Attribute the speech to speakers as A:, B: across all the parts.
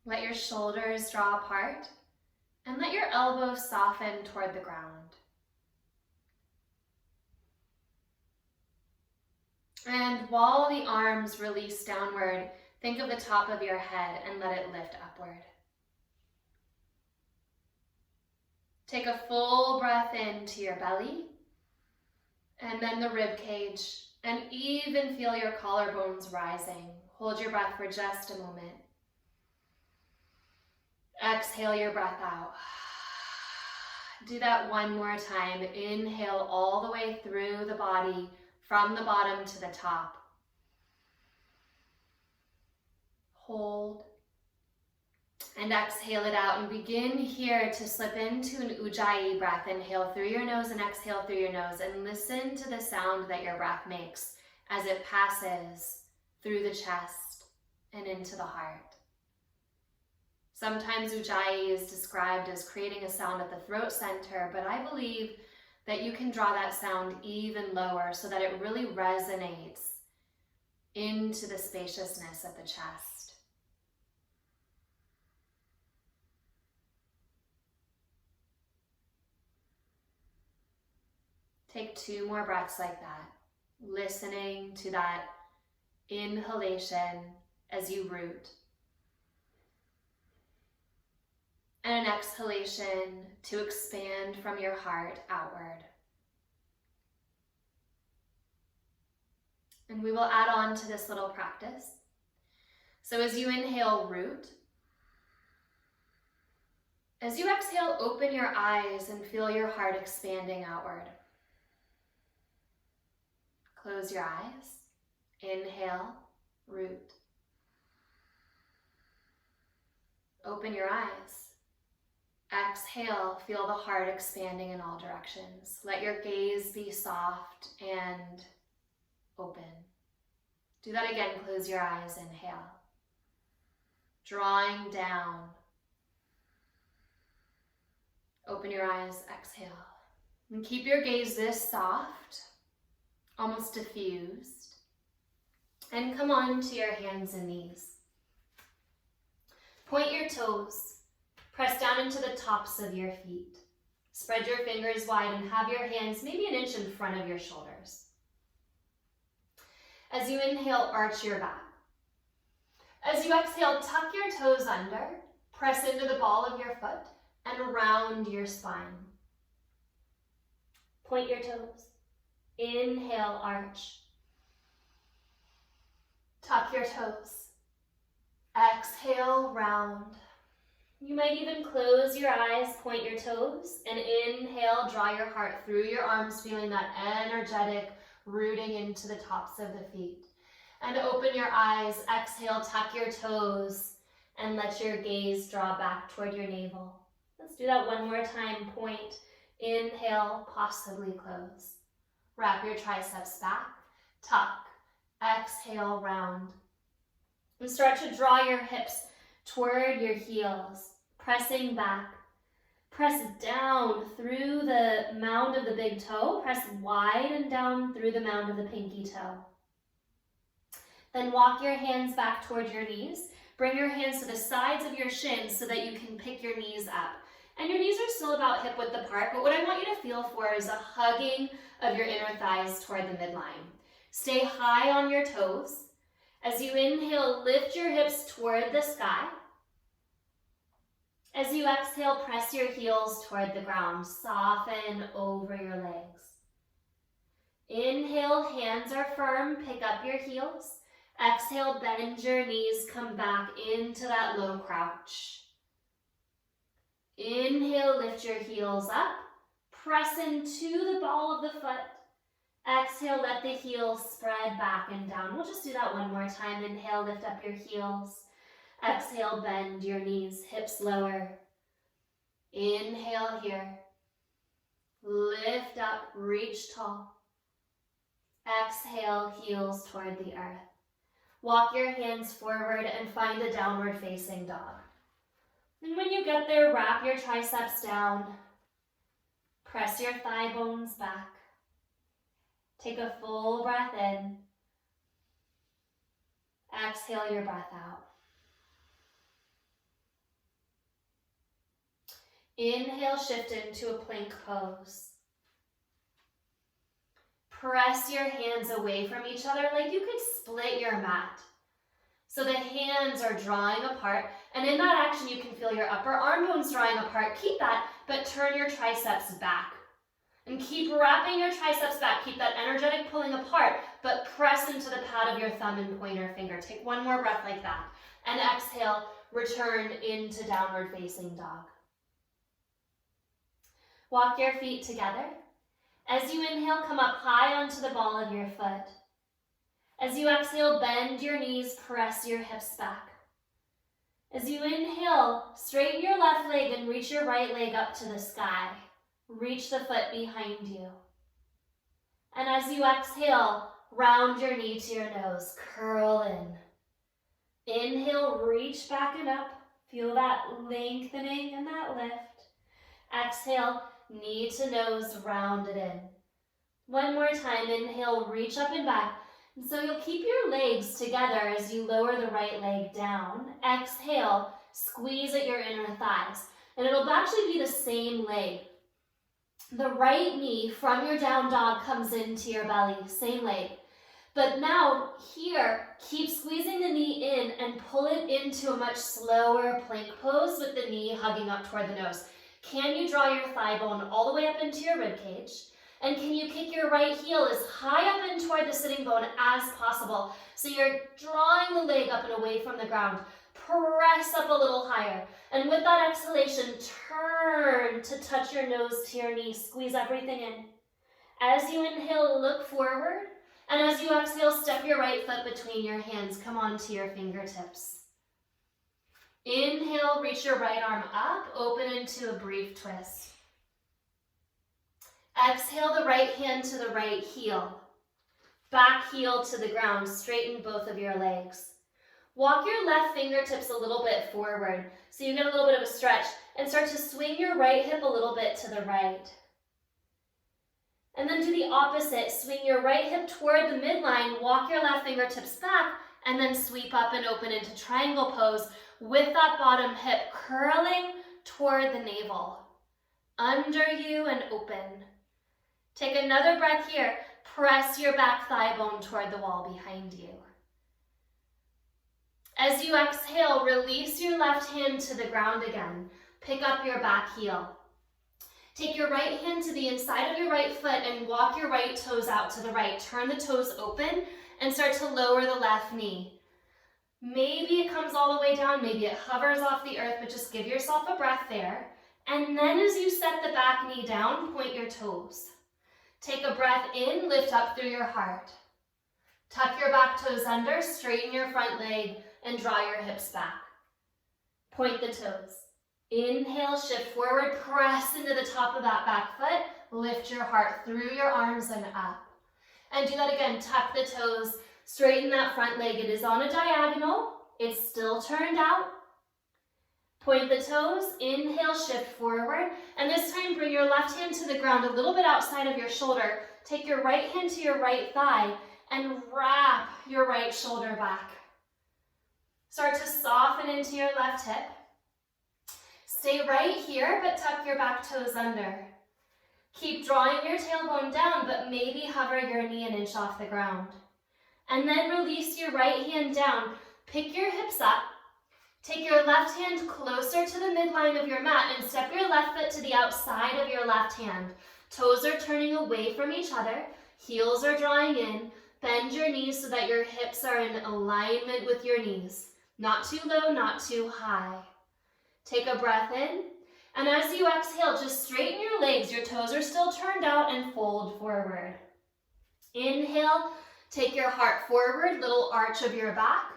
A: Let your shoulders draw apart and let your elbows soften toward the ground. And while the arms release downward, think of the top of your head and let it lift upward. Take a full breath into your belly and then the rib cage, and even feel your collarbones rising. Hold your breath for just a moment. Exhale your breath out. Do that one more time. Inhale all the way through the body, from the bottom to the top. Hold. And exhale it out, and begin here to slip into an Ujjayi breath. Inhale through your nose and exhale through your nose, and listen to the sound that your breath makes as it passes through the chest and into the heart. Sometimes Ujjayi is described as creating a sound at the throat center, but I believe that you can draw that sound even lower so that it really resonates into the spaciousness of the chest. Take 2 more breaths like that, listening to that inhalation as you root. And an exhalation to expand from your heart outward. And we will add on to this little practice. So as you inhale, root. As you exhale, open your eyes and feel your heart expanding outward. Close your eyes. Inhale, root. Open your eyes. Exhale, feel the heart expanding in all directions. Let your gaze be soft and open. Do that again. Close your eyes. Inhale. Drawing down. Open your eyes. Exhale. And keep your gaze this soft, almost diffused. And come on to your hands and knees. Point your toes. Press down into the tops of your feet. Spread your fingers wide and have your hands maybe an inch in front of your shoulders. As you inhale, arch your back. As you exhale, tuck your toes under, press into the ball of your foot, and round your spine. Point your toes. Inhale, arch. Tuck your toes. Exhale, round. You might even close your eyes, point your toes, and inhale, draw your heart through your arms, feeling that energetic rooting into the tops of the feet. And open your eyes, exhale, tuck your toes, and let your gaze draw back toward your navel. Let's do that one more time. Point, inhale, possibly close. Wrap your triceps back, tuck, exhale, round. And start to draw your hips toward your heels, pressing back. Press down through the mound of the big toe. Press wide and down through the mound of the pinky toe. Then walk your hands back toward your knees. Bring your hands to the sides of your shins so that you can pick your knees up. And your knees are still about hip width apart, but what I want you to feel for is a hugging of your inner thighs toward the midline. Stay high on your toes. As you inhale, lift your hips toward the sky. As you exhale, press your heels toward the ground. Soften over your legs. Inhale, hands are firm, pick up your heels. Exhale, bend your knees, come back into that low crouch. Inhale, lift your heels up. Press into the ball of the foot. Exhale, let the heels spread back and down. We'll just do that one more time. Inhale, lift up your heels. Exhale, bend your knees, hips lower. Inhale here. Lift up, reach tall. Exhale, heels toward the earth. Walk your hands forward and find a downward facing dog. And when you get there, wrap your triceps down. Press your thigh bones back. Take a full breath in. Exhale your breath out. Inhale, shift into a plank pose. Press your hands away from each other like you could split your mat. So the hands are drawing apart, and in that action you can feel your upper arm bones drawing apart. Keep that, but turn your triceps back. And keep wrapping your triceps back. Keep that energetic pulling apart, but press into the pad of your thumb and pointer finger. Take one more breath like that. And exhale, return into downward facing dog. Walk your feet together. As you inhale, come up high onto the ball of your foot. As you exhale, bend your knees, press your hips back. As you inhale, straighten your left leg and reach your right leg up to the sky. Reach the foot behind you. And as you exhale, round your knee to your nose, curl in. Inhale, reach back and up. Feel that lengthening and that lift. Exhale, knee to nose, round it in. One more time, inhale, reach up and back. And so you'll keep your legs together as you lower the right leg down. Exhale, squeeze at your inner thighs. And it'll actually be the same leg. The right knee from your down dog comes into your belly, same leg. But now here, keep squeezing the knee in and pull it into a much slower plank pose with the knee hugging up toward the nose. Can you draw your thigh bone all the way up into your rib cage? And can you kick your right heel as high up and toward the sitting bone as possible? So you're drawing the leg up and away from the ground. Press up a little higher. And with that exhalation, turn to touch your nose to your knee. Squeeze everything in. As you inhale, look forward. And as you exhale, step your right foot between your hands. Come onto your fingertips. Inhale, reach your right arm up, open into a brief twist. Exhale the right hand to the right heel. Back heel to the ground, straighten both of your legs. Walk your left fingertips a little bit forward so you get a little bit of a stretch and start to swing your right hip a little bit to the right. And then do the opposite. Swing your right hip toward the midline, walk your left fingertips back, and then sweep up and open into triangle pose with that bottom hip curling toward the navel. Under you and open. Take another breath here. Press your back thigh bone toward the wall behind you. As you exhale, release your left hand to the ground again. Pick up your back heel. Take your right hand to the inside of your right foot and walk your right toes out to the right. Turn the toes open and start to lower the left knee. Maybe it comes all the way down, maybe it hovers off the earth, but just give yourself a breath there. And then as you set the back knee down, point your toes. Take a breath in, lift up through your heart. Tuck your back toes under, straighten your front leg, and draw your hips back. Point the toes. Inhale, shift forward, press into the top of that back foot, lift your heart through your arms and up. And do that again, tuck the toes, straighten that front leg. It is on a diagonal, it's still turned out. Point the toes, inhale, shift forward, and this time bring your left hand to the ground a little bit outside of your shoulder. Take your right hand to your right thigh and wrap your right shoulder back. Start to soften into your left hip. Stay right here, but tuck your back toes under. Keep drawing your tailbone down, but maybe hover your knee an inch off the ground. And then release your right hand down. Pick your hips up. Take your left hand closer to the midline of your mat and step your left foot to the outside of your left hand. Toes are turning away from each other. Heels are drawing in. Bend your knees so that your hips are in alignment with your knees. Not too low, not too high. Take a breath in. And as you exhale, just straighten your legs. Your toes are still turned out and fold forward. Inhale, take your heart forward, little arch of your back.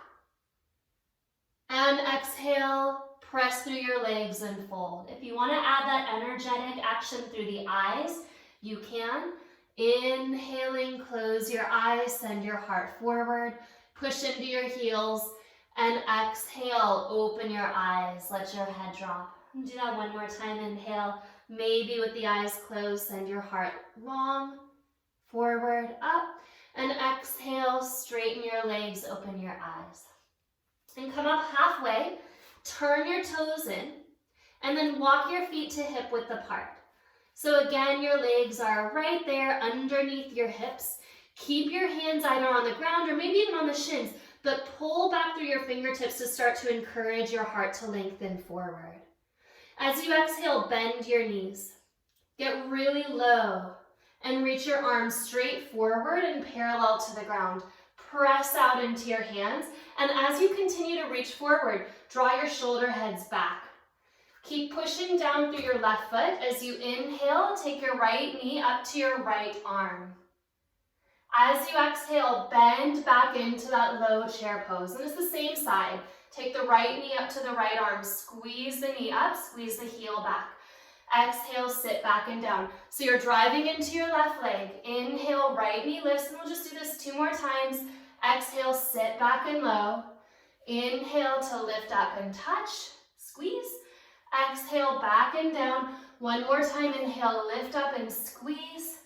A: And exhale, press through your legs and fold. If you want to add that energetic action through the eyes, you can. Inhaling, close your eyes, send your heart forward, push into your heels, and exhale, open your eyes, let your head drop. Do that one more time, inhale, maybe with the eyes closed, send your heart long, forward, up, and exhale, straighten your legs, open your eyes. And come up halfway, turn your toes in, And then walk your feet to hip width apart. So again, your legs are right there underneath your hips. Keep your hands either on the ground or maybe even on the shins, but pull back through your fingertips to start to encourage your heart to lengthen forward. As you exhale, bend your knees. Get really low and reach your arms straight forward and parallel to the ground. Press out into your hands, and as you continue to reach forward, draw your shoulder heads back. Keep pushing down through your left foot. As you inhale, take your right knee up to your right arm. As you exhale, bend back into that low chair pose. And it's the same side. Take the right knee up to the right arm. Squeeze the knee up, squeeze the heel back. Exhale, sit back and down. So you're driving into your left leg. Inhale, right knee lifts, and we'll just do this 2 more times. Exhale, sit back and low. Inhale to lift up and touch, squeeze. Exhale, back and down. 1 more time, inhale, lift up and squeeze.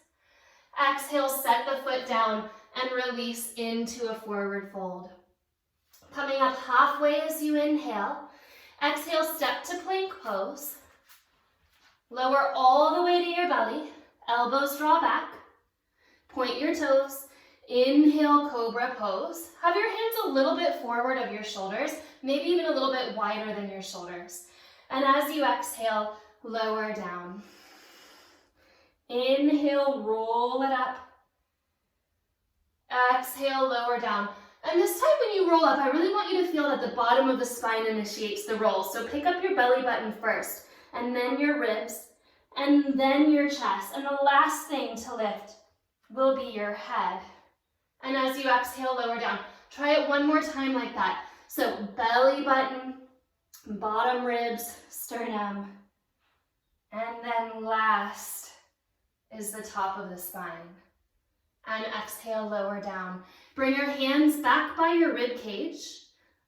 A: Exhale, set the foot down and release into a forward fold. Coming up halfway as you inhale. Exhale, step to plank pose. Lower all the way to your belly. Elbows draw back. Point your toes. Inhale, cobra pose. Have your hands a little bit forward of your shoulders, maybe even a little bit wider than your shoulders. And as you exhale, lower down. Inhale, roll it up. Exhale, lower down. And this time when you roll up, I really want you to feel that the bottom of the spine initiates the roll. So pick up your belly button first, and then your ribs, and then your chest. And the last thing to lift will be your head. And as you exhale, lower down. Try it 1 more time like that. So belly button, bottom ribs, sternum, and then last is the top of the spine. And exhale, lower down. Bring your hands back by your rib cage.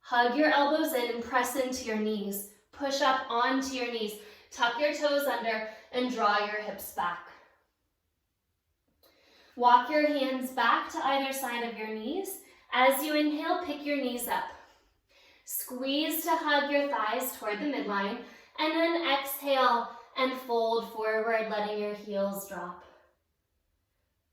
A: Hug your elbows in and press into your knees. Push up onto your knees. Tuck your toes under and draw your hips back. Walk your hands back to either side of your knees. As you inhale, pick your knees up. Squeeze to hug your thighs toward the midline, and then exhale and fold forward, letting your heels drop.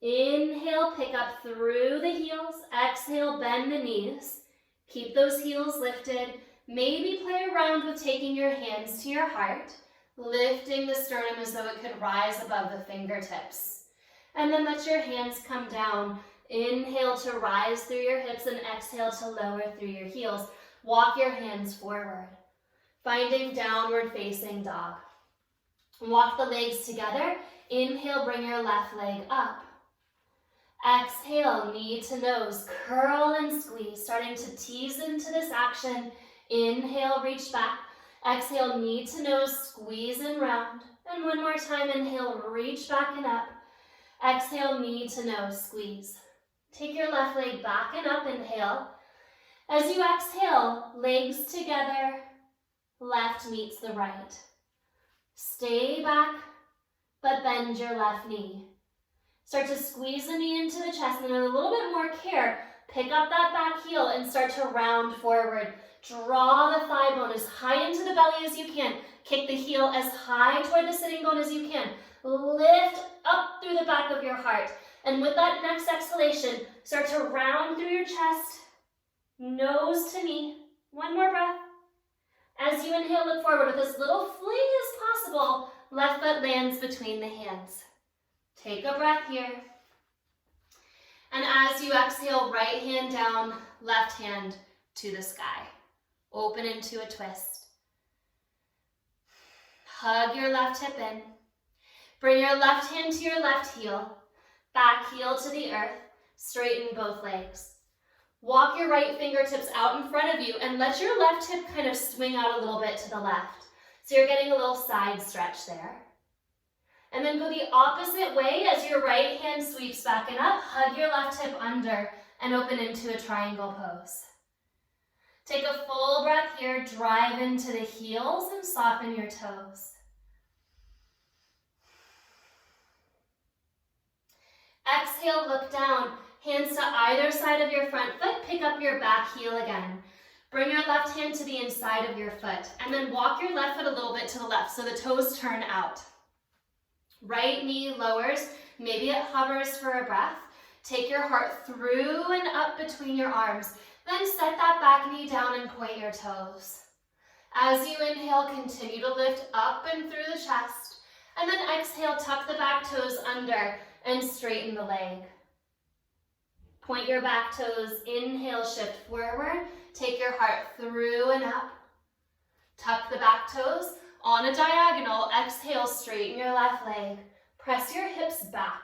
A: Inhale, pick up through the heels. Exhale, bend the knees. Keep those heels lifted. Maybe play around with taking your hands to your heart, lifting the sternum as though it could rise above the fingertips. And then let your hands come down. Inhale to rise through your hips and exhale to lower through your heels. Walk your hands forward, finding downward facing dog. Walk the legs together. Inhale, bring your left leg up. Exhale, knee to nose, curl and squeeze, starting to tease into this action. Inhale, reach back. Exhale, knee to nose, squeeze and round. And 1 more time, inhale, reach back and up. Exhale, knee to nose, squeeze. Take your left leg back and up, inhale. As you exhale, legs together, left meets the right. Stay back, but bend your left knee. Start to squeeze the knee into the chest, and with a little bit more care, pick up that back heel and start to round forward. Draw the thigh bone as high into the belly as you can. Kick the heel as high toward the sitting bone as you can. Lift up through the back of your heart. And with that next exhalation, start to round through your chest, nose to knee. 1 more breath. As you inhale, look forward with as little fling as possible. Left foot lands between the hands. Take a breath here. And as you exhale, right hand down, left hand to the sky. Open into a twist. Hug your left hip in. Bring your left hand to your left heel. Back heel to the earth. Straighten both legs. Walk your right fingertips out in front of you and let your left hip kind of swing out a little bit to the left. So you're getting a little side stretch there. And then go the opposite way as your right hand sweeps back and up. Hug your left hip under and open into a triangle pose. Take a full breath here. Drive into the heels and soften your toes. Exhale, look down. Hands to either side of your front foot. Pick up your back heel again. Bring your left hand to the inside of your foot and then walk your left foot a little bit to the left so the toes turn out. Right knee lowers, maybe it hovers for a breath. Take your heart through and up between your arms. Then set that back knee down and point your toes. As you inhale, continue to lift up and through the chest. And then exhale, tuck the back toes under and straighten the leg. Point your back toes, inhale, shift forward. Take your heart through and up. Tuck the back toes on a diagonal. Exhale, straighten your left leg. Press your hips back.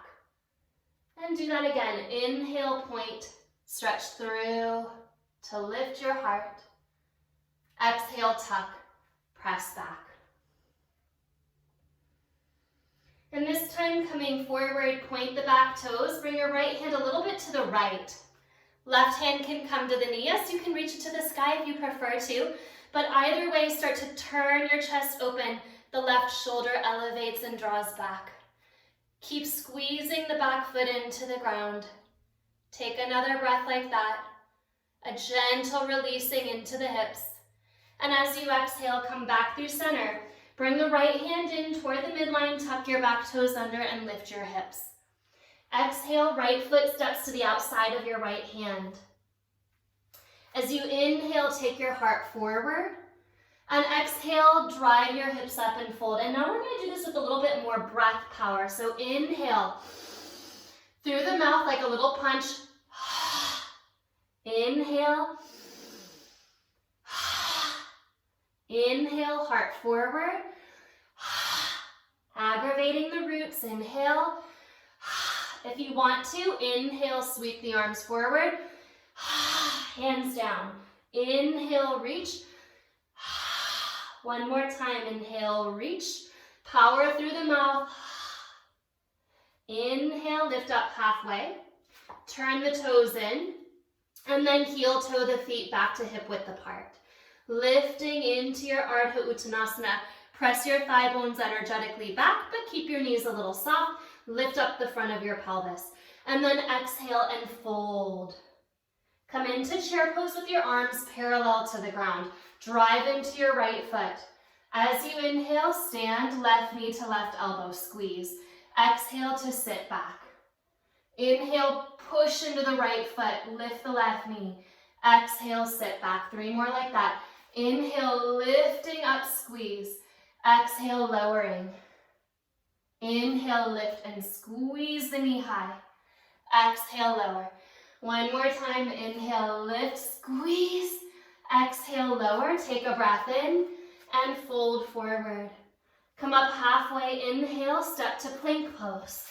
A: And do that again. Inhale, point, stretch through to lift your heart. Exhale, tuck, press back. And this time, coming forward, point the back toes. Bring your right hand a little bit to the right. Left hand can come to the knee. Yes, you can reach it to the sky if you prefer to. But either way, start to turn your chest open. The left shoulder elevates and draws back. Keep squeezing the back foot into the ground. Take another breath like that. A gentle releasing into the hips. And as you exhale, come back through center. Bring the right hand in toward the midline, tuck your back toes under and lift your hips. Exhale, right foot steps to the outside of your right hand. As you inhale, take your heart forward. And exhale, drive your hips up and fold. And now we're going to do this with a little bit more breath power. So inhale, through the mouth like a little punch. Inhale. Inhale, heart forward. Aggravating the roots, inhale. If you want to, inhale, sweep the arms forward. Hands down. Inhale, reach. One more time, inhale, reach. Power through the mouth. Inhale, lift up halfway. Turn the toes in. And then heel toe the feet back to hip width apart. Lifting into your Ardha Uttanasana. Press your thigh bones energetically back, but keep your knees a little soft. Lift up the front of your pelvis. And then exhale and fold. Come into chair pose with your arms parallel to the ground. Drive into your right foot. As you inhale, stand left knee to left elbow, squeeze. Exhale to sit back. Inhale, push into the right foot, lift the left knee. Exhale, sit back. 3 more like that. Inhale, lifting up, squeeze. Exhale, lowering. Inhale, lift and squeeze the knee high. Exhale, lower. 1 more time. Inhale, lift, squeeze. Exhale, lower. Take a breath in and fold forward. Come up halfway. Inhale, step to plank pose.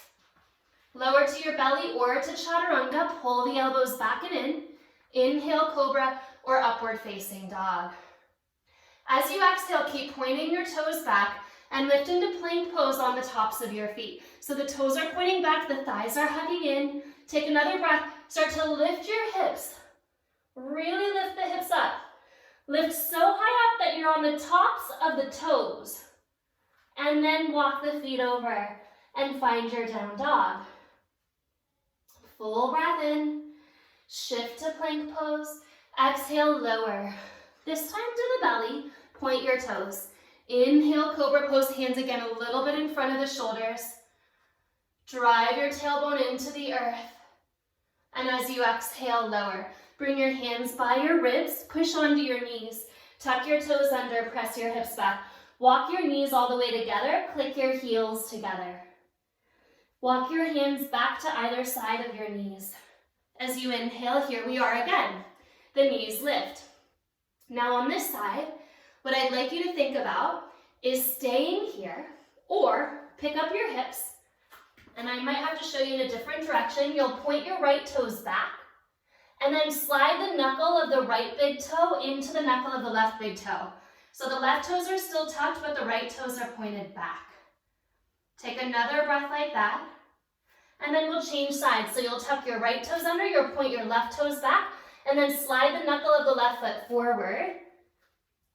A: Lower to your belly or to chaturanga. Pull the elbows back and in. Inhale, cobra or upward facing dog. As you exhale, keep pointing your toes back and lift into plank pose on the tops of your feet. So the toes are pointing back, the thighs are hugging in. Take another breath. Start to lift your hips. Really lift the hips up. Lift so high up that you're on the tops of the toes. And then walk the feet over and find your down dog. Full breath in. Shift to plank pose. Exhale, lower. This time to the belly. Point your toes. Inhale, cobra pose. Hands again a little bit in front of the shoulders. Drive your tailbone into the earth. And as you exhale, lower. Bring your hands by your ribs. Push onto your knees. Tuck your toes under. Press your hips back. Walk your knees all the way together. Click your heels together. Walk your hands back to either side of your knees. As you inhale, here we are again. The knees lift. Now on this side, what I'd like you to think about is staying here or pick up your hips. And I might have to show you in a different direction. You'll point your right toes back and then slide the knuckle of the right big toe into the knuckle of the left big toe. So the left toes are still tucked, but the right toes are pointed back. Take another breath like that. And then we'll change sides. So you'll tuck your right toes under, you'll point your left toes back, and then slide the knuckle of the left foot forward.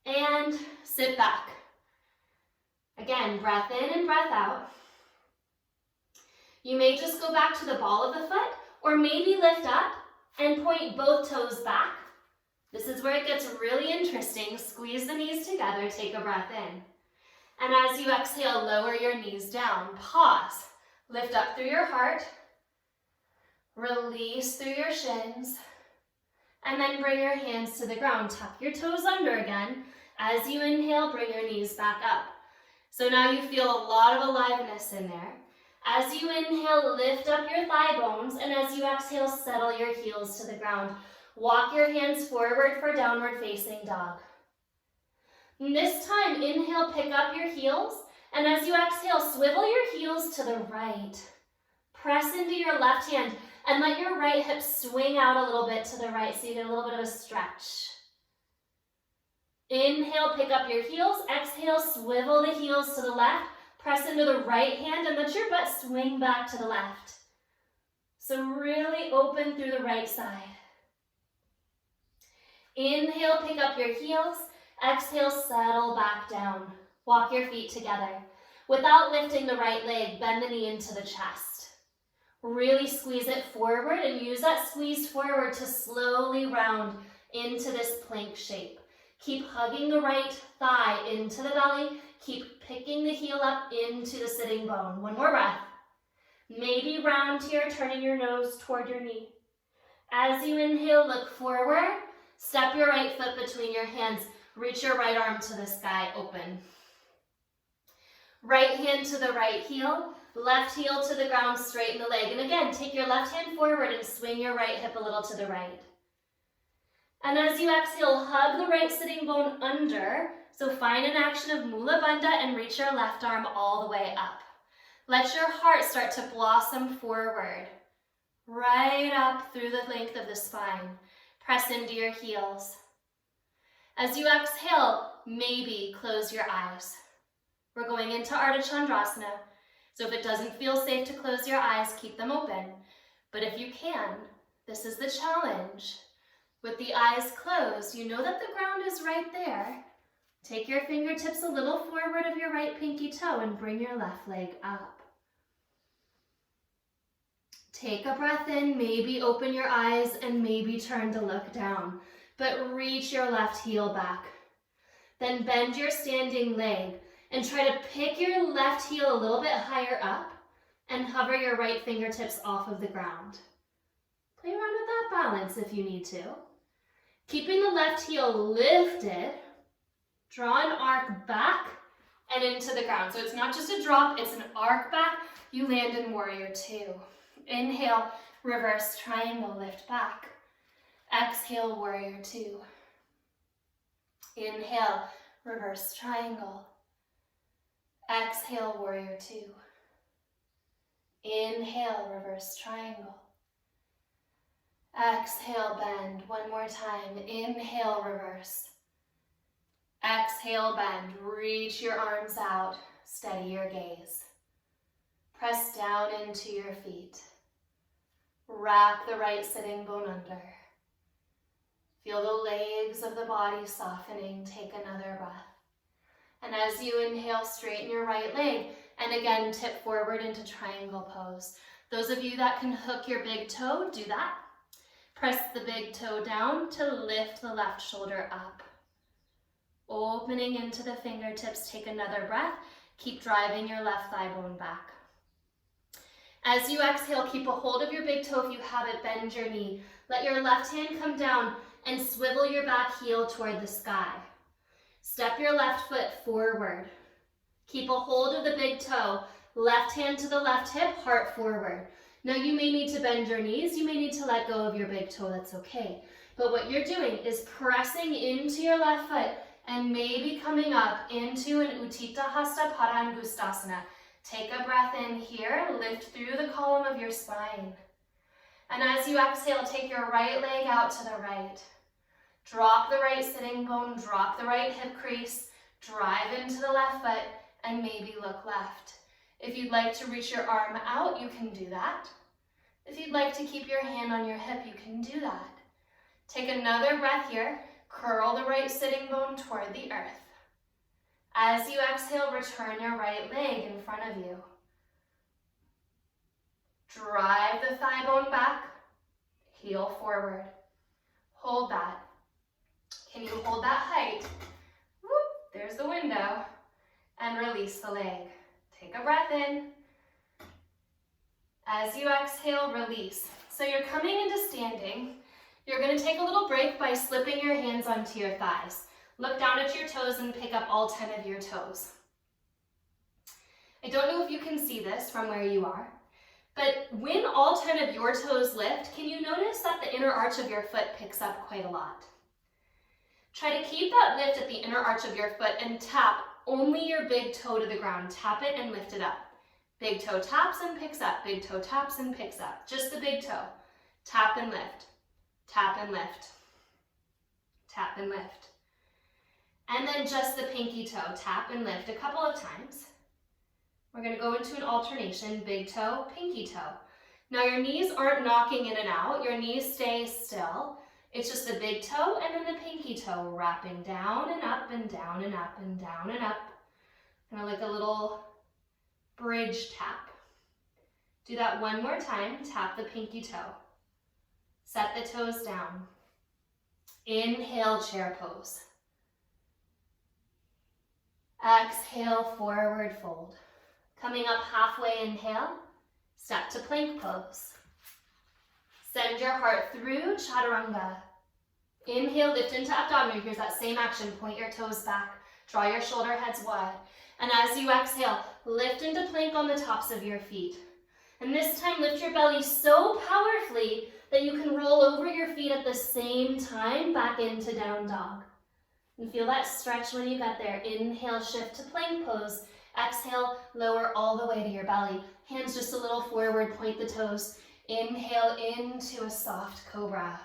A: And sit back. Again, breath in and breath out. You may just go back to the ball of the foot, or maybe lift up and point both toes back. This is where it gets really interesting. Squeeze the knees together, take a breath in. And as you exhale, lower your knees down. Pause. Lift up through your heart. Release through your shins. And then bring your hands to the ground. Tuck your toes under again. As you inhale, bring your knees back up. So now you feel a lot of aliveness in there. As you inhale, lift up your thigh bones. And as you exhale, settle your heels to the ground. Walk your hands forward for downward facing dog. And this time, inhale, pick up your heels. And as you exhale, swivel your heels to the right. Press into your left hand and let your right hip swing out a little bit to the right so you get a little bit of a stretch. Inhale, pick up your heels. Exhale, swivel the heels to the left. Press into the right hand and let your butt swing back to the left. So really open through the right side. Inhale, pick up your heels. Exhale, settle back down. Walk your feet together. Without lifting the right leg, bend the knee into the chest. Really squeeze it forward and use that squeeze forward to slowly round into this plank shape. Keep hugging the right thigh into the belly. Keep picking the heel up into the sitting bone. One more breath. Maybe round here, turning your nose toward your knee. As you inhale, look forward. Step your right foot between your hands. Reach your right arm to the sky, open. Right hand to the right heel. Left heel to the ground, straighten the leg. And again, take your left hand forward and swing your right hip a little to the right. And as you exhale, hug the right sitting bone under. So find an action of Mula Bandha and reach your left arm all the way up. Let your heart start to blossom forward, right up through the length of the spine. Press into your heels. As you exhale, maybe close your eyes. We're going into Ardha Chandrasana. So if it doesn't feel safe to close your eyes, keep them open. But if you can, this is the challenge. With the eyes closed, you know that the ground is right there. Take your fingertips a little forward of your right pinky toe and bring your left leg up. Take a breath in, maybe open your eyes and maybe turn to look down. But reach your left heel back. Then bend your standing leg and try to pick your left heel a little bit higher up and hover your right fingertips off of the ground. Play around with that balance if you need to. Keeping the left heel lifted, draw an arc back and into the ground. So it's not just a drop, it's an arc back. You land in Warrior Two. Inhale, reverse triangle, lift back. Exhale, Warrior Two. Inhale, reverse triangle. Exhale, Warrior Two. Inhale, reverse triangle. Exhale, bend. One more time. Inhale, reverse. Exhale, bend. Reach your arms out. Steady your gaze. Press down into your feet. Wrap the right sitting bone under. Feel the legs of the body softening. Take another breath. And as you inhale, straighten your right leg. And again, tip forward into triangle pose. Those of you that can hook your big toe, do that. Press the big toe down to lift the left shoulder up. Opening into the fingertips, take another breath. Keep driving your left thigh bone back. As you exhale, keep a hold of your big toe. If you have it, bend your knee. Let your left hand come down and swivel your back heel toward the sky. Step your left foot forward. Keep a hold of the big toe. Left hand to the left hip, heart forward. Now you may need to bend your knees. You may need to let go of your big toe. That's okay. But what you're doing is pressing into your left foot and maybe coming up into an Utthita Hasta Padangustasana. Take a breath in here, lift through the column of your spine. And as you exhale, take your right leg out to the right. Drop the right sitting bone, drop the right hip crease, drive into the left foot, and maybe look left. If you'd like to reach your arm out, you can do that. If you'd like to keep your hand on your hip, you can do that. Take another breath here, curl the right sitting bone toward the earth. As you exhale, return your right leg in front of you. Drive the thigh bone back, heel forward. Hold that. Can you hold that height? Whoop, there's the window. And release the leg. Take a breath in. As you exhale, release. So you're coming into standing. You're going to take a little break by slipping your hands onto your thighs. Look down at your toes and pick up all 10 of your toes. I don't know if you can see this from where you are, but when all 10 of your toes lift, can you notice that the inner arch of your foot picks up quite a lot? Try to keep that lift at the inner arch of your foot and tap only your big toe to the ground. Tap it and lift it up. Big toe taps and picks up. Big toe taps and picks up. Just the big toe. Tap and lift. Tap and lift. Tap and lift. And then just the pinky toe. Tap and lift a couple of times. We're going to go into an alternation. Big toe, pinky toe. Now your knees aren't knocking in and out. Your knees stay still. It's just the big toe and then the pinky toe wrapping down and up and down and up and down and up. Kind of like a little bridge tap. Do that one more time. Tap the pinky toe. Set the toes down. Inhale, chair pose. Exhale, forward fold. Coming up halfway, inhale. Step to plank pose. Send your heart through chaturanga. Inhale, lift into abdominal. Here's that same action. Point your toes back. Draw your shoulder heads wide. And as you exhale, lift into plank on the tops of your feet. And this time, lift your belly so powerfully that you can roll over your feet at the same time back into down dog. And feel that stretch when you get there. Inhale, shift to plank pose. Exhale, lower all the way to your belly. Hands just a little forward, point the toes. Inhale into a soft cobra.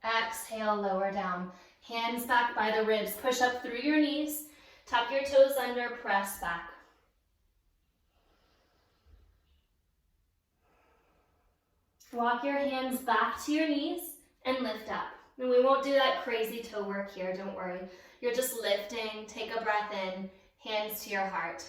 A: Exhale, lower down. Hands back by the ribs. Push up through your knees. Tuck your toes under, press back. Walk your hands back to your knees and lift up. And we won't do that crazy toe work here, don't worry. You're just lifting, take a breath in, hands to your heart.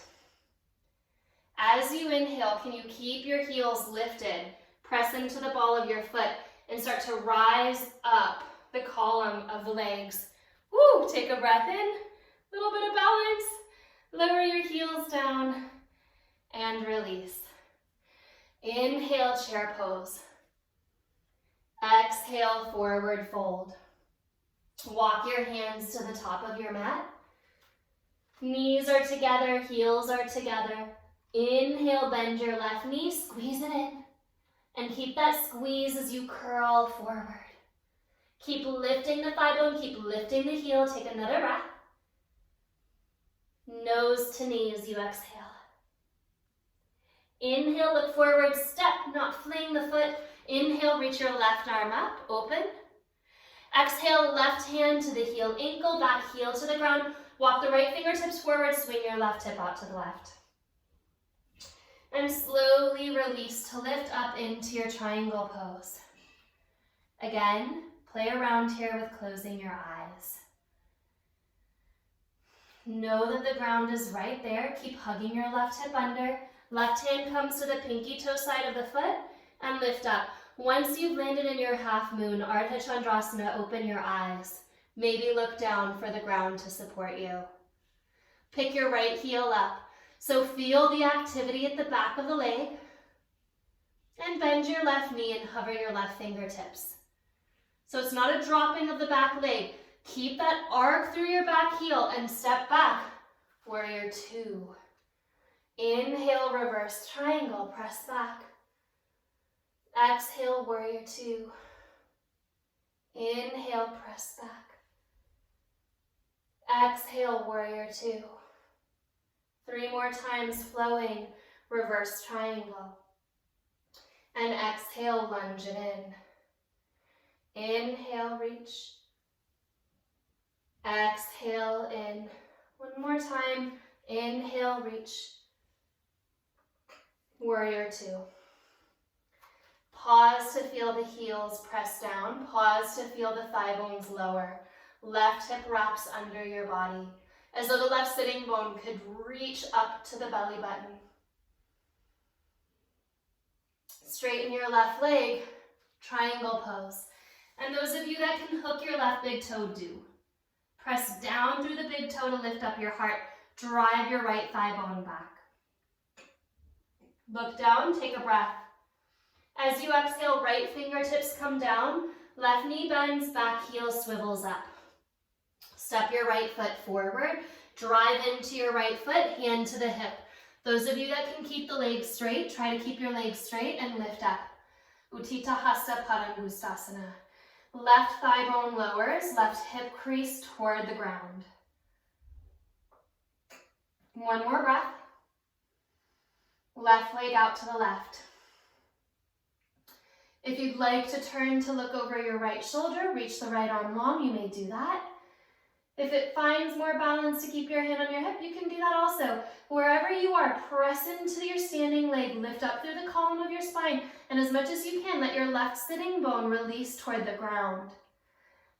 A: As you inhale, can you keep your heels lifted? Press into the ball of your foot and start to rise up the column of the legs. Woo! Take a breath in, little bit of balance. Lower your heels down and release. Inhale, chair pose. Exhale, forward fold. Walk your hands to the top of your mat. Knees are together, heels are together. Inhale, bend your left knee, squeeze it in. And keep that squeeze as you curl forward. Keep lifting the thigh bone, keep lifting the heel. Take another breath. Nose to knee as you exhale. Inhale, look forward, step, not fling the foot. Inhale, reach your left arm up, open. Exhale, left hand to the heel ankle, back heel to the ground. Walk the right fingertips forward, swing your left hip out to the left. And slowly release to lift up into your triangle pose. Again, play around here with closing your eyes. Know that the ground is right there. Keep hugging your left hip under. Left hand comes to the pinky toe side of the foot and lift up. Once you've landed in your half moon, Ardha Chandrasana, open your eyes. Maybe look down for the ground to support you. Pick your right heel up. So feel the activity at the back of the leg. And bend your left knee and hover your left fingertips. So it's not a dropping of the back leg. Keep that arc through your back heel and step back. Warrior two. Inhale, reverse triangle, press back. Exhale, warrior two. Inhale, press back. Exhale, warrior two. 3 more times, flowing, reverse triangle. And exhale, lunge it in. Inhale, reach. Exhale, in. 1 more time. Inhale, reach. Warrior two. Pause to feel the heels press down. Pause to feel the thigh bones lower. Left hip wraps under your body, as though the left sitting bone could reach up to the belly button. Straighten your left leg, triangle pose. And those of you that can hook your left big toe, do. Press down through the big toe to lift up your heart. Drive your right thigh bone back. Look down, take a breath. As you exhale, right fingertips come down, left knee bends, back heel swivels up. Step your right foot forward, drive into your right foot, hand to the hip. Those of you that can keep the legs straight, try to keep your legs straight and lift up. Utthita Hasta Padangusthasana. Left thigh bone lowers, left hip crease toward the ground. One more breath. Left leg out to the left. If you'd like to turn to look over your right shoulder, reach the right arm long, you may do that. If it finds more balance to keep your hand on your hip, you can do that also. Wherever you are, press into your standing leg, lift up through the column of your spine, and as much as you can, let your left sitting bone release toward the ground.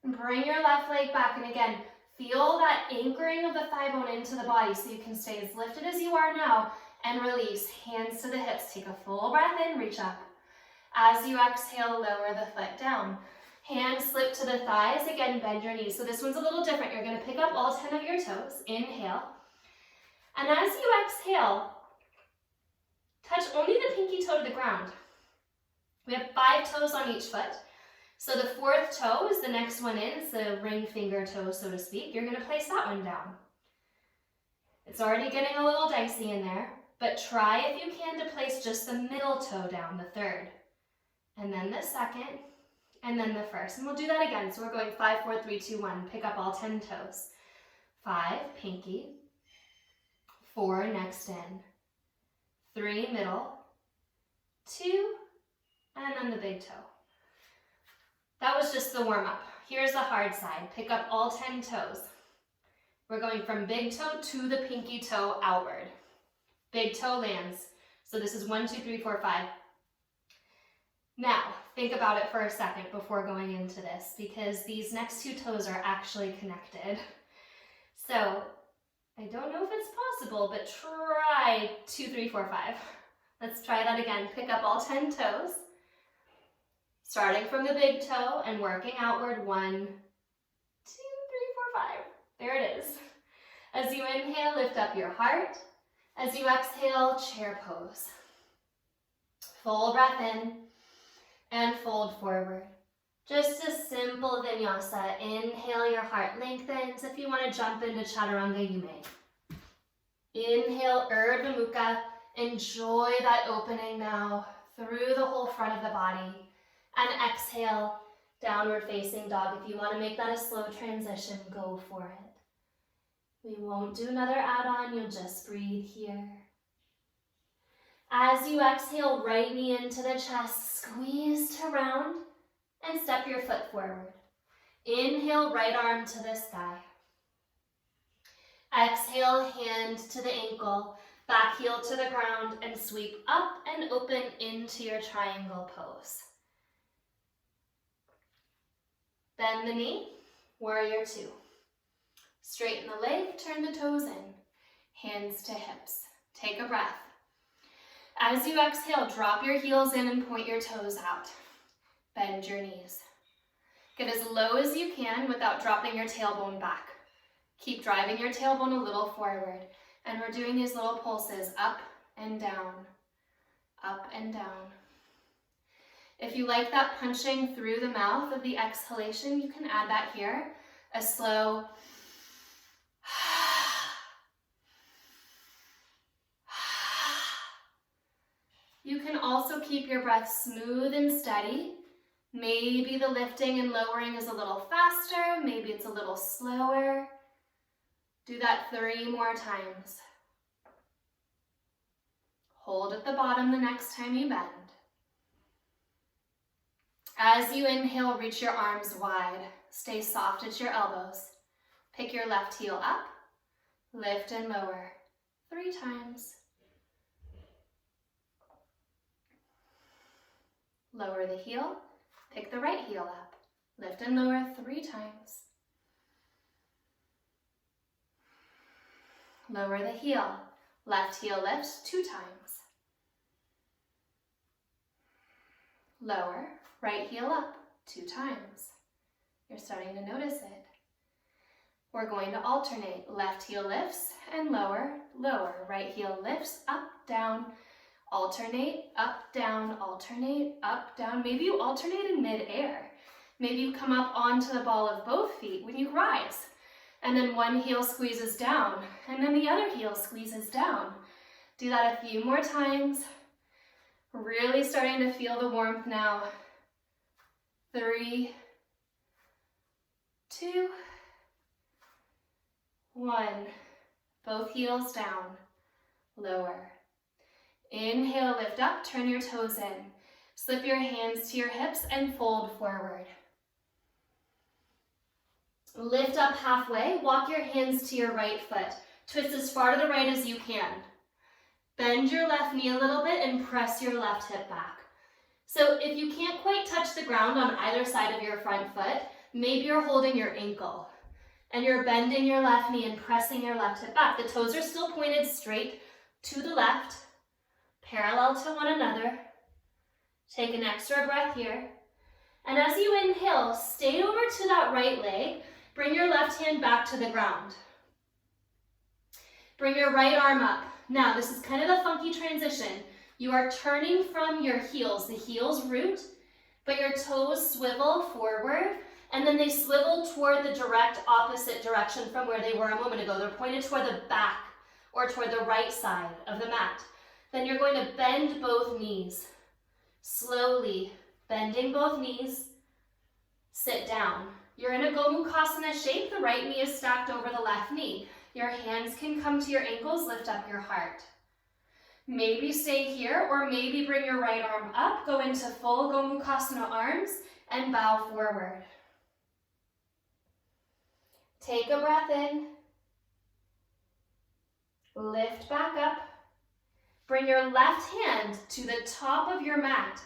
A: And bring your left leg back, and again, feel that anchoring of the thigh bone into the body so you can stay as lifted as you are now, and release. Hands to the hips. Take a full breath in, reach up. As you exhale, lower the foot down. Hands slip to the thighs. Again, bend your knees. So this one's a little different. You're going to pick up all 10 of your toes. Inhale. And as you exhale, touch only the pinky toe to the ground. We have 5 toes on each foot. So the 4th toe is the next one in. It's the ring finger toe, so to speak. You're going to place that one down. It's already getting a little dicey in there, but try if you can to place just the middle toe down, the 3rd. And then the 2nd. And then the 1st. And we'll do that again. So we're going 5, 4, 3, 2, 1. Pick up all 10 toes. 5, pinky. 4, next in. 3, middle. 2, and then the big toe. That was just the warm-up. Here's the hard side. Pick up all 10 toes. We're going from big toe to the pinky toe outward. Big toe lands. So this is 1, 2, 3, 4, 5. Now, think about it for a second before going into this, because these next 2 toes are actually connected. So, I don't know if it's possible, but try 2, 3, 4, 5. Let's try that again. Pick up all 10 toes, starting from the big toe and working outward. 1, 2, 3, 4, 5. There it is. As you inhale, lift up your heart. As you exhale, chair pose. Full breath in. And fold forward. Just a simple vinyasa. Inhale, your heart lengthens. If you want to jump into chaturanga, you may. Inhale, Urdhva Mukha. Enjoy that opening now through the whole front of the body. And exhale, downward facing dog. If you want to make that a slow transition, go for it. We won't do another add-on. You'll just breathe here. As you exhale, right knee into the chest, squeeze to round, and step your foot forward. Inhale, right arm to the sky. Exhale, hand to the ankle, back heel to the ground, and sweep up and open into your triangle pose. Bend the knee, warrior 2. Straighten the leg, turn the toes in, hands to hips. Take a breath. As you exhale, drop your heels in and point your toes out. Bend your knees. Get as low as you can without dropping your tailbone back. Keep driving your tailbone a little forward. And we're doing these little pulses up and down, up and down. If you like that punching through the mouth of the exhalation, you can add that here. A slow You can also keep your breath smooth and steady. Maybe the lifting and lowering is a little faster, maybe it's a little slower. Do that 3 more times. Hold at the bottom the next time you bend. As you inhale, reach your arms wide. Stay soft at your elbows. Pick your left heel up, lift and lower 3 times. Lower the heel, pick the right heel up, lift and lower 3 times. Lower the heel, left heel lifts 2 times. Lower, right heel up 2 times. You're starting to notice it. We're going to alternate. Left heel lifts and lower, lower. Right heel lifts, up, down. Alternate, up, down, alternate, up, down. Maybe you alternate in mid-air. Maybe you come up onto the ball of both feet when you rise. And then one heel squeezes down, and then the other heel squeezes down. Do that a few more times. Really starting to feel the warmth now. 3, 2, 1. Both heels down, lower. Inhale, lift up, turn your toes in. Slip your hands to your hips and fold forward. Lift up halfway, walk your hands to your right foot. Twist as far to the right as you can. Bend your left knee a little bit and press your left hip back. So if you can't quite touch the ground on either side of your front foot, maybe you're holding your ankle and you're bending your left knee and pressing your left hip back. The toes are still pointed straight to the left, parallel to one another. Take an extra breath here. And as you inhale, stay over to that right leg. Bring your left hand back to the ground. Bring your right arm up. Now, this is kind of a funky transition. You are turning from your heels. The heels root, but your toes swivel forward, and then they swivel toward the direct opposite direction from where they were a moment ago. They're pointed toward the back or toward the right side of the mat. Then you're going to bend both knees. Slowly bending both knees, sit down. You're in a Gomukhasana shape. The right knee is stacked over the left knee. Your hands can come to your ankles, lift up your heart. Maybe stay here, or maybe bring your right arm up, go into full Gomukhasana arms, and bow forward. Take a breath in. Lift back up. Bring your left hand to the top of your mat.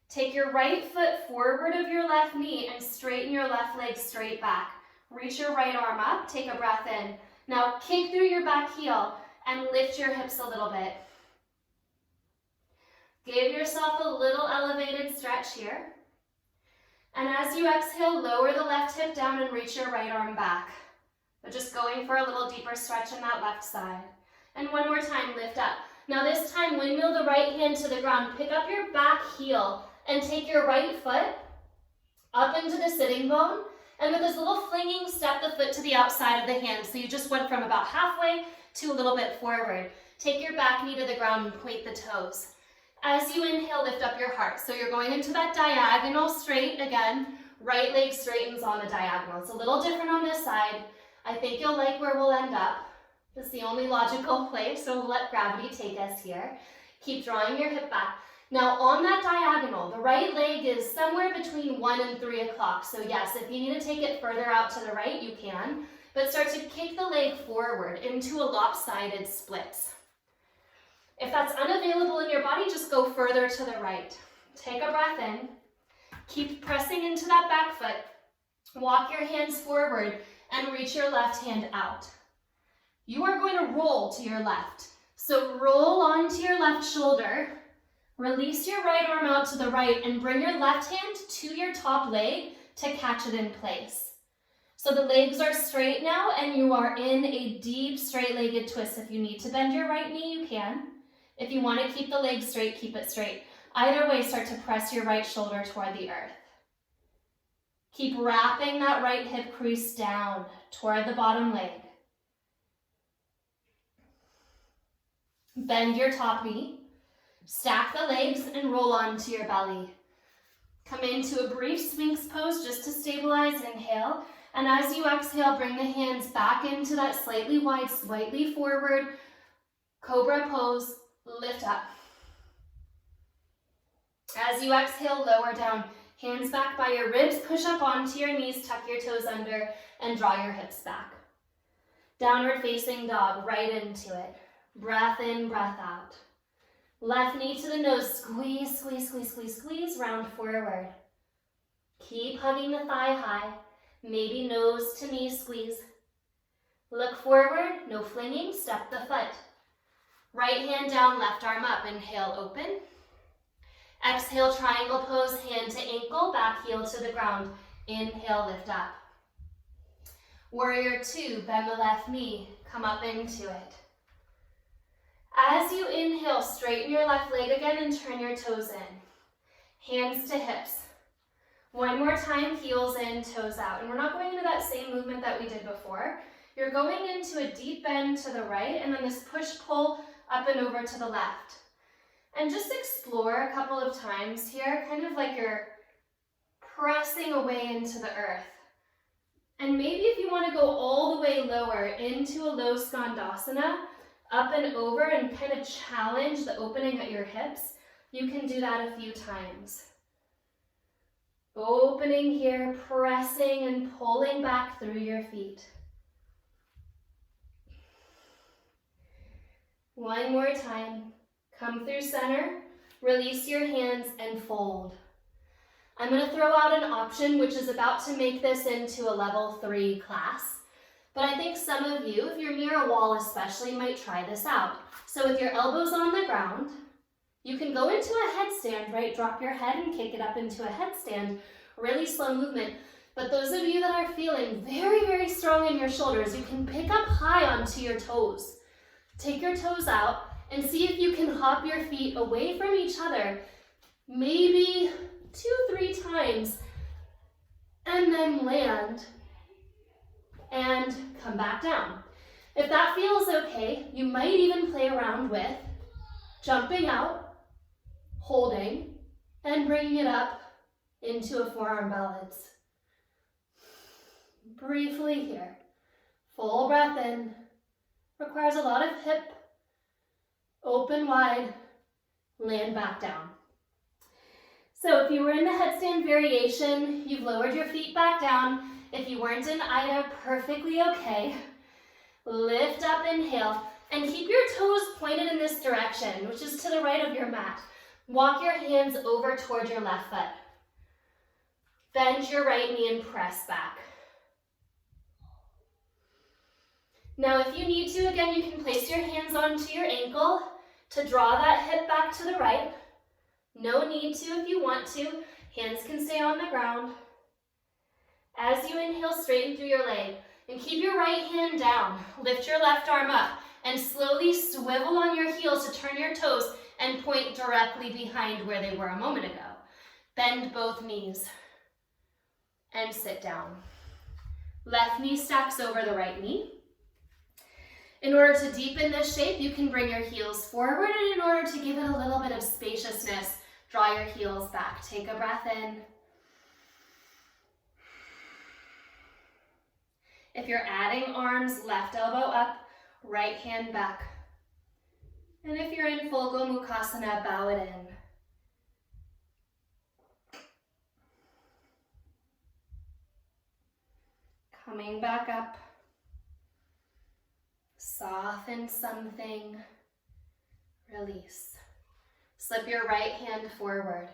A: Take your right foot forward of your left knee and straighten your left leg straight back. Reach your right arm up, take a breath in. Now kick through your back heel and lift your hips a little bit. Give yourself a little elevated stretch here. And as you exhale, lower the left hip down and reach your right arm back. But just going for a little deeper stretch on that left side. And one more time, lift up. Now this time, windmill the right hand to the ground. Pick up your back heel and take your right foot up into the sitting bone. And with this little flinging, step the foot to the outside of the hand. So you just went from about halfway to a little bit forward. Take your back knee to the ground and point the toes. As you inhale, lift up your heart. So you're going into that diagonal straight again. Right leg straightens on the diagonal. It's a little different on this side. I think you'll like where we'll end up. It's the only logical place, so we'll let gravity take us here. Keep drawing your hip back. Now on that diagonal, the right leg is somewhere between 1 and 3 o'clock. So yes, if you need to take it further out to the right, you can. But start to kick the leg forward into a lopsided split. If that's unavailable in your body, just go further to the right. Take a breath in. Keep pressing into that back foot. Walk your hands forward and reach your left hand out. You are going to roll to your left. So roll onto your left shoulder. Release your right arm out to the right and bring your left hand to your top leg to catch it in place. So the legs are straight now and you are in a deep straight-legged twist. If you need to bend your right knee, you can. If you want to keep the legs straight, keep it straight. Either way, start to press your right shoulder toward the earth. Keep wrapping that right hip crease down toward the bottom leg. Bend your top knee. Stack the legs and roll onto your belly. Come into a brief Sphinx pose just to stabilize. Inhale. And as you exhale, bring the hands back into that slightly wide, slightly forward cobra pose. Lift up. As you exhale, lower down. Hands back by your ribs. Push up onto your knees. Tuck your toes under and draw your hips back. Downward facing dog. Right into it. Breath in, breath out. Left knee to the nose, squeeze, squeeze, squeeze, squeeze, squeeze, round forward. Keep hugging the thigh high, maybe nose to knee squeeze. Look forward, no flinging, step the foot. Right hand down, left arm up, inhale, open. Exhale, triangle pose, hand to ankle, back heel to the ground. Inhale, lift up. Warrior 2, bend the left knee, come up into it. As you inhale, straighten your left leg again and turn your toes in. Hands to hips. One more time, heels in, toes out. And we're not going into that same movement that we did before. You're going into a deep bend to the right and then this push-pull up and over to the left. And just explore a couple of times here, kind of like you're pressing away into the earth. And maybe if you want to go all the way lower into a low skandasana, up and over and kind of challenge the opening at your hips, you can do that a few times. Opening here, pressing and pulling back through your feet. One more time. Come through center, release your hands and fold. I'm going to throw out an option which is about to make this into a level 3 class. But I think some of you, if you're near a wall especially, might try this out. So with your elbows on the ground, you can go into a headstand, right? Drop your head and kick it up into a headstand. Really slow movement. But those of you that are feeling very, very strong in your shoulders, you can pick up high onto your toes. Take your toes out and see if you can hop your feet away from each other, maybe 2-3 times, and then land and come back down. If that feels okay, you might even play around with jumping out, holding, and bringing it up into a forearm ballads. Briefly here. Full breath in. Requires a lot of hip, open wide, land back down. So if you were in the headstand variation, you've lowered your feet back down. If you weren't in either, perfectly okay. Lift up, inhale, and keep your toes pointed in this direction, which is to the right of your mat. Walk your hands over toward your left foot. Bend your right knee and press back. Now if you need to, again, you can place your hands onto your ankle to draw that hip back to the right. No need to if you want to. Hands can stay on the ground. As you inhale, straighten through your leg and keep your right hand down. Lift your left arm up and slowly swivel on your heels to turn your toes and point directly behind where they were a moment ago. Bend both knees and sit down. Left knee stacks over the right knee. In order to deepen this shape, you can bring your heels forward, and in order to give it a little bit of spaciousness, draw your heels back. Take a breath in. If you're adding arms, left elbow up, right hand back. And if you're in full Gomukhasana, bow it in. Coming back up. Soften something, release. Slip your right hand forward,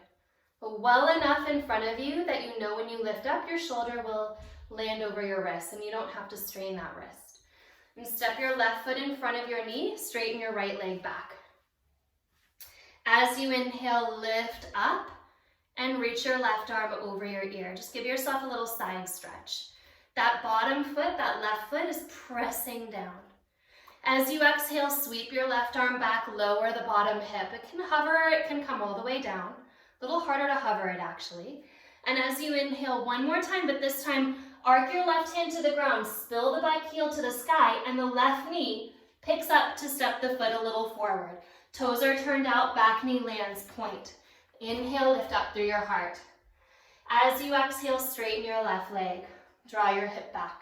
A: but well enough in front of you that you know when you lift up, your shoulder will land over your wrist and you don't have to strain that wrist. And step your left foot in front of your knee, straighten your right leg back. As you inhale, lift up and reach your left arm over your ear. Just give yourself a little side stretch. That bottom foot, that left foot is pressing down. As you exhale, sweep your left arm back, lower the bottom hip. It can hover, it can come all the way down. A little harder to hover it actually. And as you inhale one more time, but this time, arc your left hand to the ground, spill the back heel to the sky, and the left knee picks up to step the foot a little forward. Toes are turned out, back knee lands, point. Inhale, lift up through your heart. As you exhale, straighten your left leg. Draw your hip back.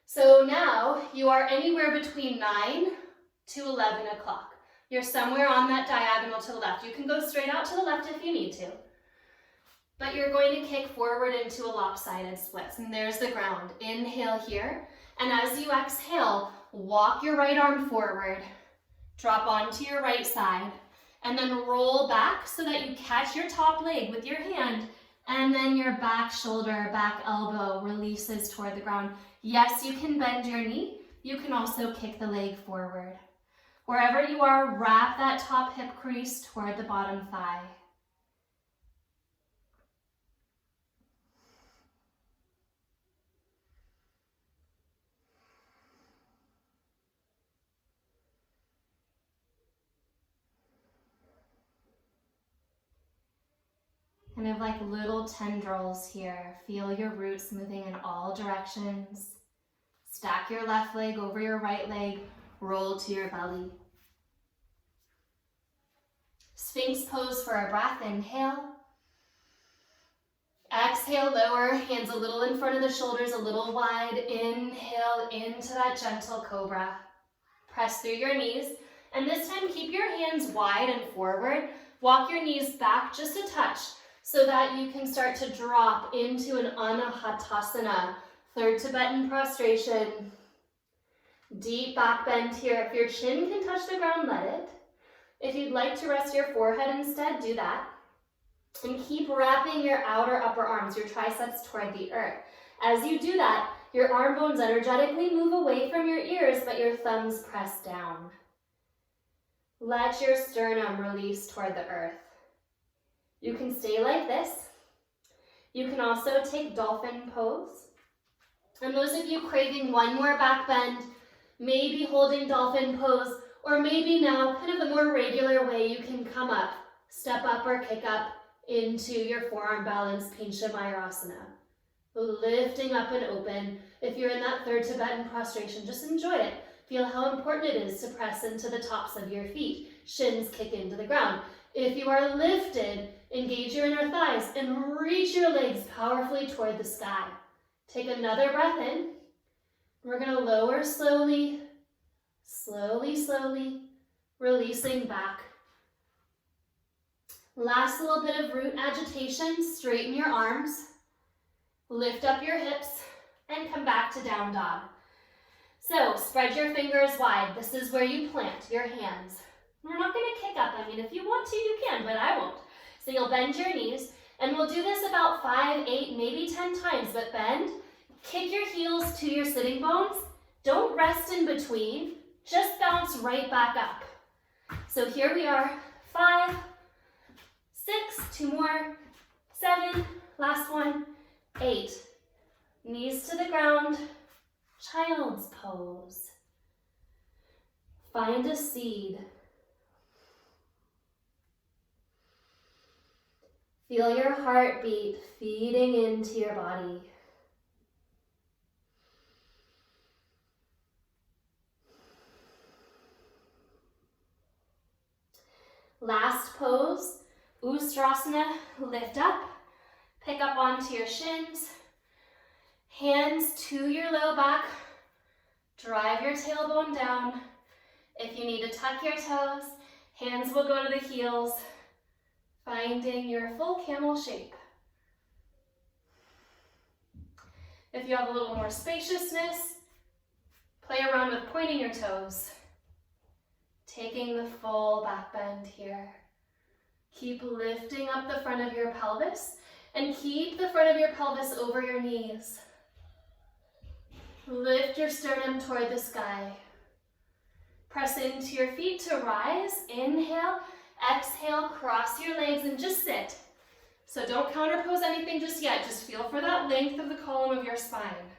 A: So now you are anywhere between 9 to 11 o'clock. You're somewhere on that diagonal to the left. You can go straight out to the left if you need to. But you're going to kick forward into a lopsided splits. And there's the ground. Inhale here. And as you exhale, walk your right arm forward. Drop onto your right side. And then roll back so that you catch your top leg with your hand. And then your back shoulder, back elbow releases toward the ground. Yes, you can bend your knee. You can also kick the leg forward. Wherever you are, wrap that top hip crease toward the bottom thigh. Kind of like little tendrils here. Feel your roots moving in all directions. Stack your left leg over your right leg. Roll to your belly. Sphinx pose for a breath. Inhale. Exhale, lower, hands a little in front of the shoulders, a little wide. Inhale into that gentle cobra. Press through your knees. And this time, keep your hands wide and forward. Walk your knees back just a touch so that you can start to drop into an Anahatasana, third Tibetan prostration. Deep back bend here. If your chin can touch the ground, let it. If you'd like to rest your forehead instead, do that. And keep wrapping your outer upper arms, your triceps toward the earth. As you do that, your arm bones energetically move away from your ears, but your thumbs press down. Let your sternum release toward the earth. You can stay like this. You can also take dolphin pose. And those of you craving one more back bend, maybe holding dolphin pose, or maybe now kind of the more regular way you can come up, step up or kick up into your forearm balance, Pincha Mayurasana. Lifting up and open. If you're in that third Tibetan prostration, just enjoy it. Feel how important it is to press into the tops of your feet. Shins kick into the ground. If you are lifted, engage your inner thighs and reach your legs powerfully toward the sky. Take another breath in. We're going to lower slowly, slowly, releasing back. Last little bit of root agitation. Straighten your arms, lift up your hips, and come back to down dog. So spread your fingers wide. This is where you plant your hands. We're not going to kick up. I mean, if you want to, you can, but I won't. So you'll bend your knees, and we'll do this about 5, 8, maybe 10 times, but bend. Kick your heels to your sitting bones. Don't rest in between. Just bounce right back up. So here we are. 5, 6, 2 more, 7, last one, 8. Knees to the ground, child's pose. Find a seed. Feel your heartbeat feeding into your body. Last pose. Ustrasana, lift up, pick up onto your shins, hands to your low back, drive your tailbone down. If you need to tuck your toes, hands will go to the heels, finding your full camel shape. If you have a little more spaciousness, play around with pointing your toes, taking the full back bend here. Keep lifting up the front of your pelvis and keep the front of your pelvis over your knees. Lift your sternum toward the sky. Press into your feet to rise. Inhale, exhale, cross your legs and just sit. So don't counterpose anything just yet. Just feel for that length of the column of your spine.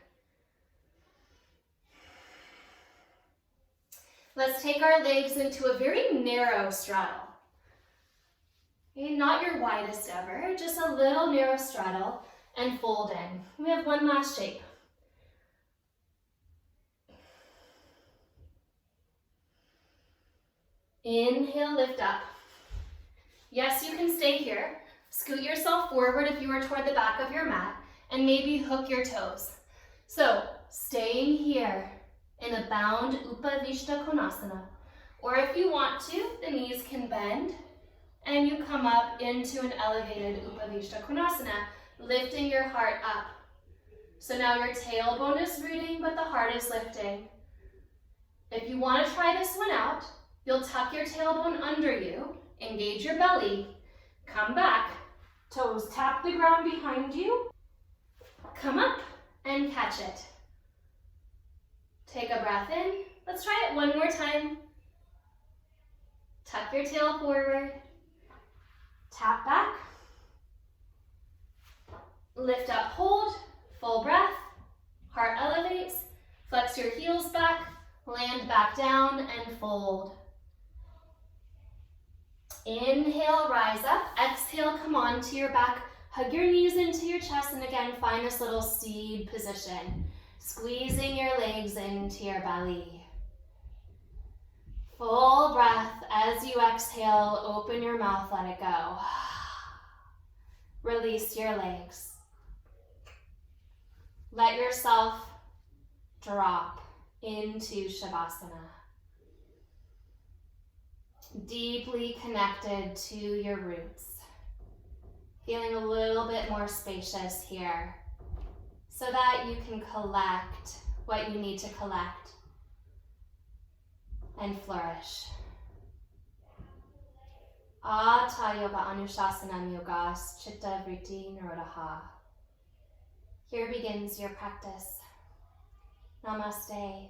A: Let's take our legs into a very narrow straddle. Okay, not your widest ever, just a little narrow straddle and fold in. We have one last shape. Inhale, lift up. Yes, you can stay here. Scoot yourself forward if you are toward the back of your mat and maybe hook your toes. So staying here in a bound Upavishta Konasana. Or if you want to, the knees can bend and you come up into an elevated Upavishta Konasana, lifting your heart up. So now your tailbone is rooting, but the heart is lifting. If you want to try this one out, you'll tuck your tailbone under you, engage your belly, come back, toes tap the ground behind you, come up and catch it. Take a breath in. Let's try it one more time. Tuck your tail forward. Tap back. Lift up, hold. Full breath. Heart elevates. Flex your heels back. Land back down and fold. Inhale, rise up. Exhale, come onto your back. Hug your knees into your chest, and again, find this little seed position. Squeezing your legs into your belly. Full breath. As you exhale, open your mouth, let it go. Release your legs. Let yourself drop into Shavasana. Deeply connected to your roots. Feeling a little bit more spacious here so that you can collect what you need to collect and flourish. Ata Yoga Anushasana Yogas Chitta Vritti Nirodha. Here begins your practice. Namaste.